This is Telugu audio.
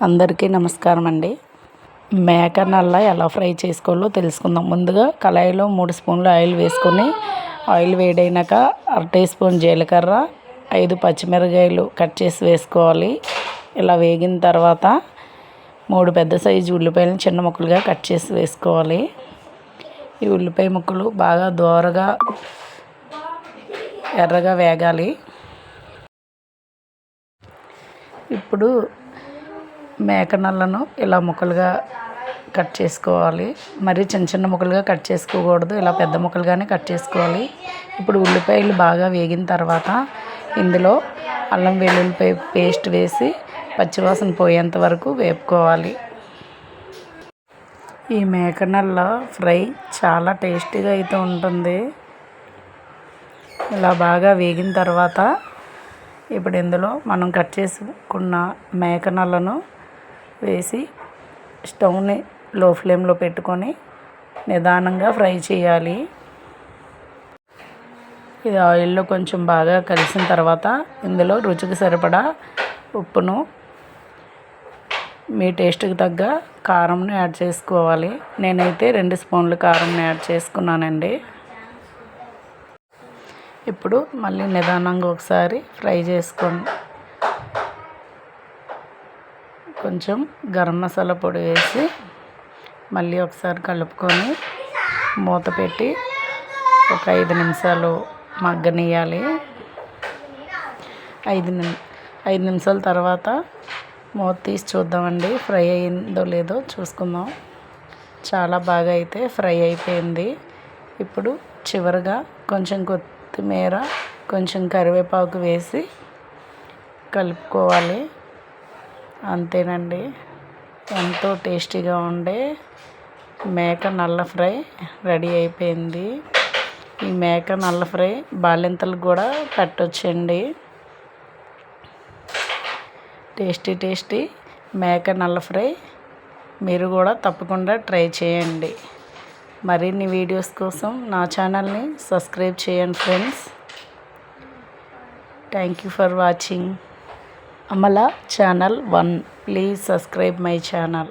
అందరికీ నమస్కారం అండి. మేక నల్ల ఎలా ఫ్రై చేసుకోవాలో తెలుసుకుందాం. ముందుగా కళాయిలో 3 స్పూన్లు ఆయిల్ వేసుకొని ఆయిల్ వేడైనాక 1/2 టీ స్పూన్ జీలకర్ర, 5 పచ్చిమిరపకాయలు కట్ చేసి వేసుకోవాలి. ఇలా వేగిన తర్వాత 3 పెద్ద సైజు ఉల్లిపాయలను చిన్న ముక్కలుగా కట్ చేసి వేసుకోవాలి. ఈ ఉల్లిపాయ ముక్కలు బాగా దోరగా ఎర్రగా వేగాలి. ఇప్పుడు మేక నల్లను ఇలా ముక్కలుగా కట్ చేసుకోవాలి. మరి చిన్న చిన్న ముక్కలుగా కట్ చేసుకోకూడదు, ఇలా పెద్ద ముక్కలుగానే కట్ చేసుకోవాలి. ఇప్పుడు ఉల్లిపాయలు బాగా వేగిన తర్వాత ఇందులో అల్లం వెల్లుల్లిపాయ పేస్ట్ వేసి పచ్చివాసన పోయేంత వరకు వేపుకోవాలి. ఈ మేక నల్ల ఫ్రై చాలా టేస్టీగా అయితే ఉంటుంది. ఇలా బాగా వేగిన తర్వాత ఇప్పుడు ఇందులో మనం కట్ చేసుకున్న మేక నల్లను వేసి స్టవ్ని లో ఫ్లేమ్లో పెట్టుకొని నిదానంగా ఫ్రై చేయాలి. ఇది ఆయిల్లో కొంచెం బాగా కలిసిన తర్వాత ఇందులో రుచికి సరిపడా ఉప్పును, మీ టేస్ట్కి తగ్గ కారంను యాడ్ చేసుకోవాలి. నేనైతే 2 స్పూన్లు కారంని యాడ్ చేసుకున్నానండి. ఇప్పుడు మళ్ళీ నిదానంగా ఒకసారి ఫ్రై చేసుకోండి. కొంచెం గరం మసాలా పొడి వేసి మళ్ళీ ఒకసారి కలుపుకొని మూత పెట్టి ఒక 5 నిమిషాలు మగ్గనియాలి. 5 నిమిషాల తర్వాత మూత తీసి చూద్దామండి, ఫ్రై అయిందో లేదో చూసుకుందాం. చాలా బాగా అయితే ఫ్రై అయిపోయింది. ఇప్పుడు చివరిగా కొంచెం కొత్తిమీర, కొంచెం కరివేపాకు వేసి కలుపుకోవాలి. అంతేనండి, ఎంతో టేస్టీగా ఉండే మేక నల్ల ఫ్రై రెడీ అయిపోయింది. ఈ మేక నల్ల ఫ్రై బాలింతలకు కూడా పెట్టొచ్చండి. టేస్టీ మేక నల్ల ఫ్రై మీరు కూడా తప్పకుండా ట్రై చేయండి. మరిన్ని వీడియోస్ కోసం నా ఛానల్ని సబ్స్క్రైబ్ చేయండి friends. Thank you for watching. Amala channel 1. Please subscribe my channel.